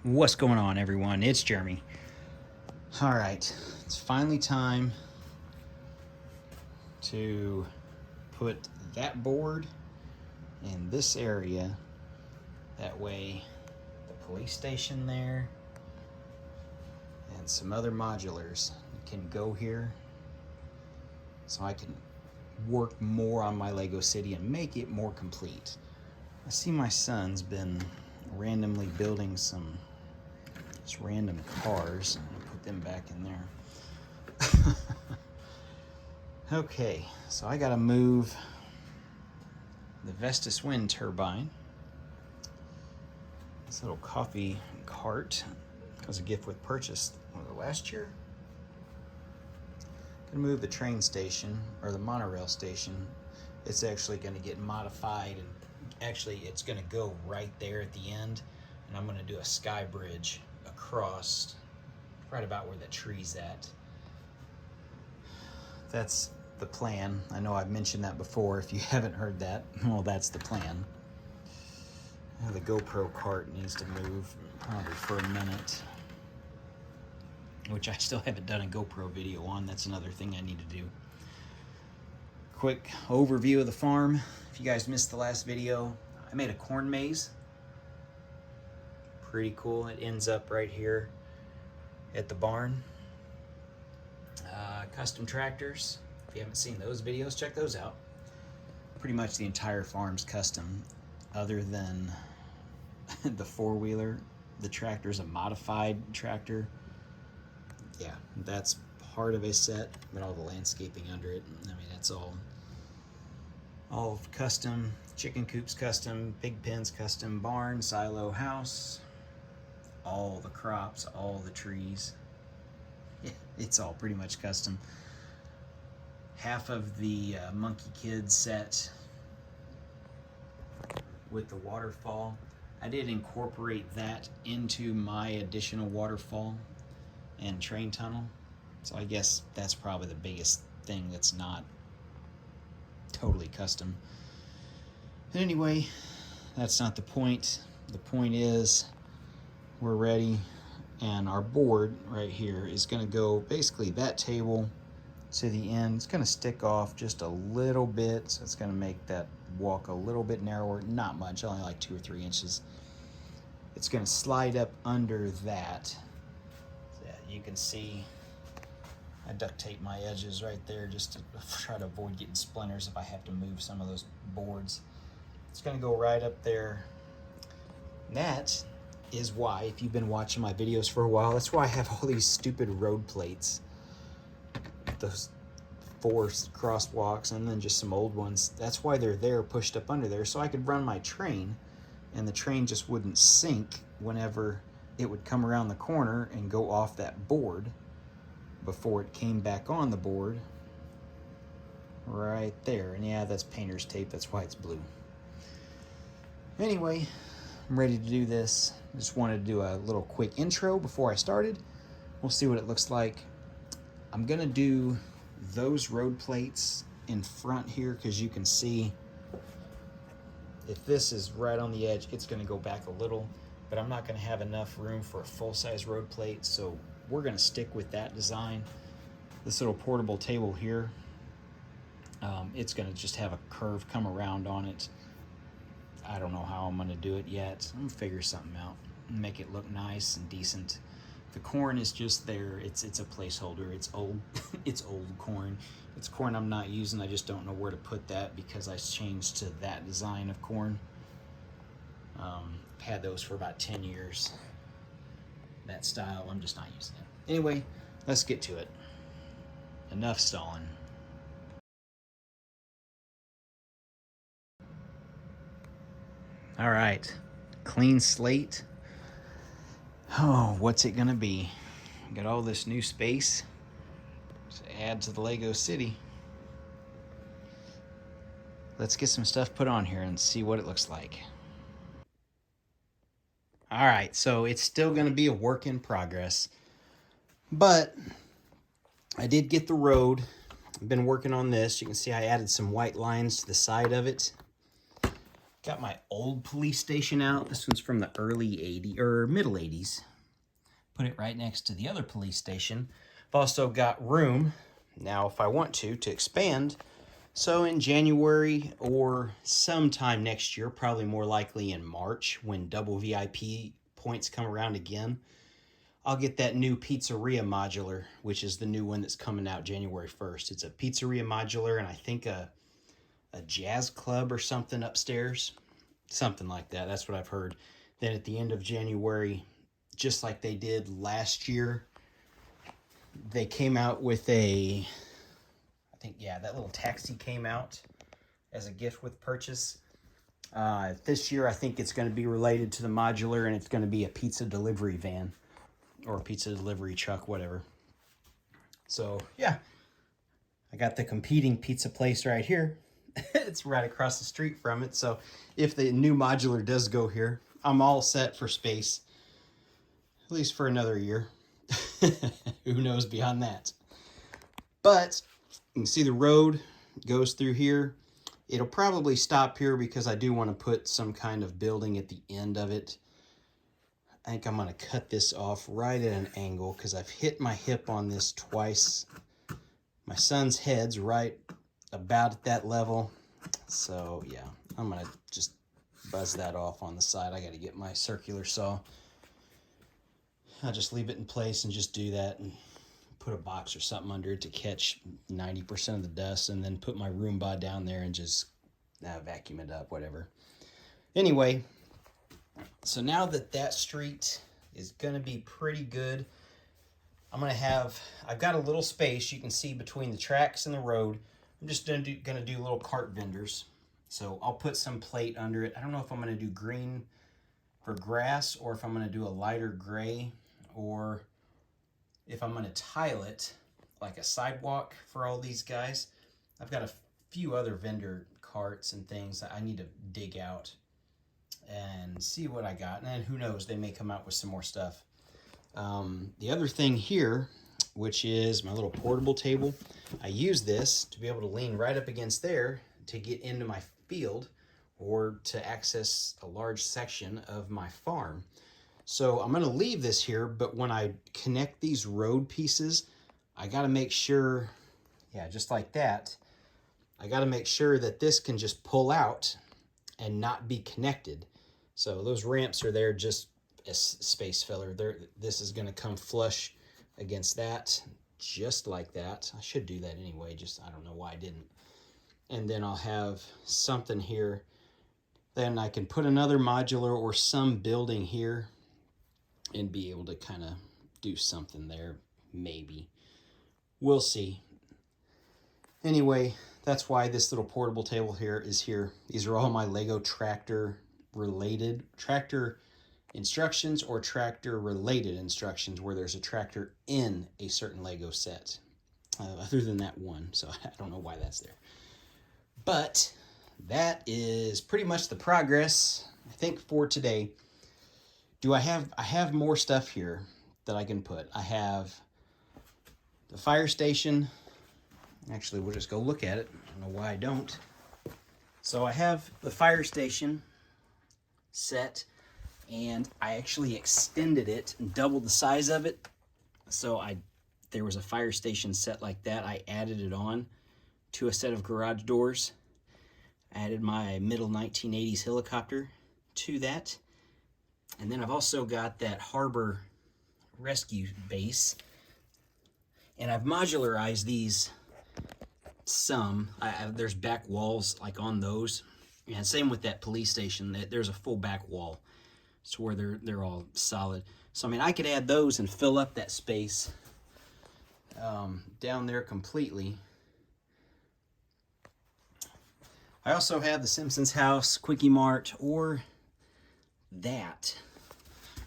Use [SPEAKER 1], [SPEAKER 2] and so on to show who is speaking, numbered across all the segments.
[SPEAKER 1] What's going on, everyone? It's Jeremy. All right, it's finally time to put that board in this area. That way, the police station there and some other modulars can go here, so I can work more on my Lego city and make it more complete. I see my son's been randomly building some just random cars. I'll put them back in there. Okay, so I gotta move the Vestas wind turbine. This little coffee cart was a gift with purchase last year. Gonna move the train station, or the monorail station. It's actually gonna get modified, and actually it's gonna go right there at the end, and I'm gonna do a sky bridge across right about where the tree's at. That's the plan. I know I've mentioned that before. If you haven't heard that, well, that's the plan. The GoPro cart needs to move probably for a minute, which I still haven't done a GoPro video on. That's another thing I need to do. Quick overview of the farm. If you guys missed the last video, I made a corn maze. Pretty cool. It ends up right here at the barn. Custom tractors. If you haven't seen those videos, check those out. Pretty much the entire farm's custom, other than the four-wheeler. The tractor's a modified tractor. Yeah, that's part of a set, but all the landscaping under it, I mean, that's all custom. Chicken coops custom, pig pens custom, barn, silo, house, all the crops, all the trees. Yeah, it's all pretty much custom. Half of the Monkey Kid set with the waterfall. I did incorporate that into my additional waterfall and train tunnel. So I guess that's probably the biggest thing that's not totally custom. But anyway, that's not the point. The point is we're ready, and our board right here is going to go basically that table to the end. It's going to stick off just a little bit, so it's going to make that walk a little bit narrower. Not much, only like 2 or 3 inches. It's going to slide up under that. So you can see I duct tape my edges right there just to try to avoid getting splinters if I have to move some of those boards. It's going to go right up there. And that is why, if you've been watching my videos for a while, that's why I have all these stupid road plates. Those 4 crosswalks and then just some old ones. That's why they're there, pushed up under there, so I could run my train and the train just wouldn't sink whenever it would come around the corner and go off that board before it came back on the board right there. And yeah, that's painter's tape, that's why it's blue. Anyway, I'm ready to do this. Just wanted to do a little quick intro before I started. We'll see what it looks like. I'm gonna do those road plates in front here, because you can see if this is right on the edge, it's gonna go back a little, but I'm not gonna have enough room for a full-size road plate, so we're gonna stick with that design. This little portable table here, it's gonna just have a curve come around on it. I don't know how I'm gonna do it yet. I'm gonna figure something out and make it look nice and decent. The corn is just there. It's a placeholder. It's old. It's old corn. It's corn I'm not using. I just don't know where to put that because I changed to that design of corn. I've had those for about 10 years. That style, I'm just not using it. Anyway, let's get to it. Enough stalling. All right, clean slate. Oh, what's it gonna be? Got all this new space to add to the Lego city. Let's get some stuff put on here and see what it looks like. All right, so it's still gonna be a work in progress, but I did get the road. I've been working on this. You can see I added some white lines to the side of it. Got my old police station out. This one's from the early 80s, or middle 80s. Put it right next to the other police station. I've also got room, now if I want to expand. So in January or sometime next year, probably more likely in March when double VIP points come around again, I'll get that new Pizzeria Modular, which is the new one that's coming out January 1st. It's a Pizzeria Modular and I think a jazz club or something upstairs. Something like that. That's what I've heard. Then at the end of January, just like they did last year, they came out with I think, yeah, that little taxi came out as a gift with purchase. This year, I think it's going to be related to the modular, and it's going to be a pizza delivery van or a pizza delivery truck, whatever. So, yeah, I got the competing pizza place right here. It's right across the street from it. So if the new modular does go here, I'm all set for space, at least for another year. Who knows beyond that? But you can see the road goes through here. It'll probably stop here because I do want to put some kind of building at the end of it. I think I'm going to cut this off right at an angle because I've hit my hip on this twice. My son's head's right about at that level. So yeah, I'm going to just buzz that off on the side. I got to get my circular saw. I'll just leave it in place and just do that and put a box or something under it to catch 90% of the dust, and then put my Roomba down there and just vacuum it up, whatever. Anyway, so now that street is going to be pretty good, I've got a little space you can see between the tracks and the road. I'm just going to do little cart vendors. So I'll put some plate under it. I don't know if I'm going to do green for grass or if I'm going to do a lighter gray, or if I'm going to tile it like a sidewalk for all these guys. I've got a few other vendor carts and things that I need to dig out and see what I got. And then who knows, they may come out with some more stuff. The other thing here, which is my little portable table, I use this to be able to lean right up against there to get into my field or to access a large section of my farm. So I'm going to leave this here, but when I connect these road pieces, I got to make sure, yeah, just like that, I got to make sure that this can just pull out and not be connected. So those ramps are there just as space filler. This is going to come flush against that, just like that. I should do that anyway, just I don't know why I didn't. And then I'll have something here. Then I can put another modular or some building here and be able to kind of do something there, maybe. We'll see. Anyway, that's why this little portable table here is here. These are all my Lego tractor related, tractor instructions or tractor related instructions where there's a tractor in a certain Lego set. Other than that one, so I don't know why that's there. But that is pretty much the progress, I think, for today. I have more stuff here that I can put. I have the fire station. Actually, we'll just go look at it. I don't know why I don't. So I have the fire station set, and I actually extended it and doubled the size of it. So there was a fire station set like that. I added it on to a set of garage doors. I added my middle 1980s helicopter to that. And then I've also got that harbor rescue base. And I've modularized these some. There's back walls like on those. And same with that police station. There's a full back wall. It's where they're all solid. So I mean, I could add those and fill up that space down there completely. I also have the Simpsons house, Quickie Mart, or that,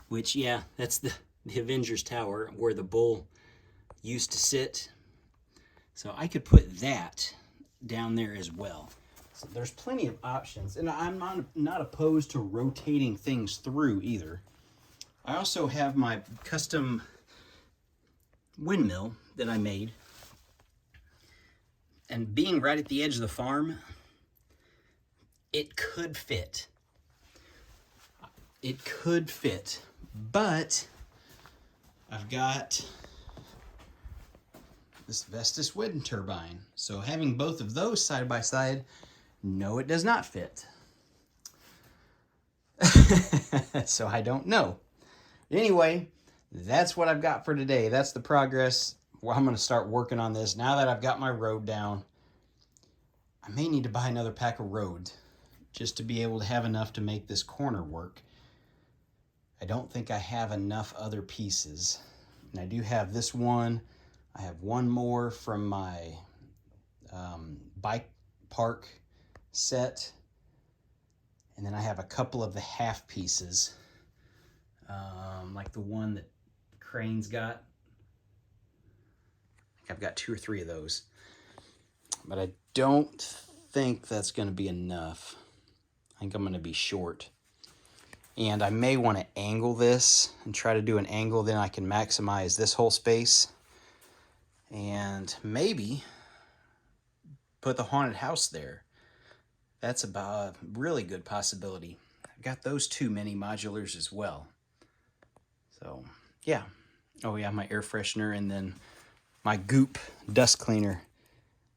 [SPEAKER 1] which, yeah, that's the Avengers Tower where the bull used to sit. So I could put that down there as well. So there's plenty of options, and I'm not opposed to rotating things through either. I also have my custom windmill that I made, and being right at the edge of the farm, it could fit. it could fit, but I've got this Vestas wind turbine. So having both of those side by side, no, it does not fit. So I don't know. Anyway, that's what I've got for today. That's the progress. Well, I'm going to start working on this. Now that I've got my road down, I may need to buy another pack of road just to be able to have enough to make this corner work. I don't think I have enough other pieces. And I do have this one. I have one more from my bike park set. And then I have a couple of the half pieces, like the one that Crane's got. I think I've got 2 or 3 of those. But I don't think that's going to be enough. I think I'm going to be short. And I may want to angle this and try to do an angle, then I can maximize this whole space. And maybe put the haunted house there. That's about a really good possibility. I've got those 2 mini modulars as well. So, yeah. Oh, yeah, my air freshener and then my Goop dust cleaner.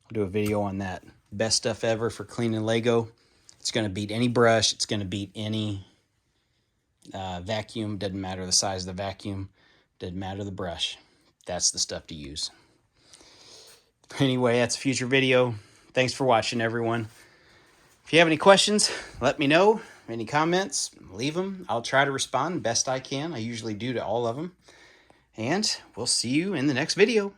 [SPEAKER 1] I'll do a video on that. Best stuff ever for cleaning Lego. It's going to beat any brush. It's going to beat any vacuum. Doesn't matter the size of the vacuum. Doesn't matter the brush. That's the stuff to use. Anyway, that's a future video. Thanks for watching, everyone. If you have any questions, let me know. Any comments, leave them. I'll try to respond best I can. I usually do to all of them. And we'll see you in the next video.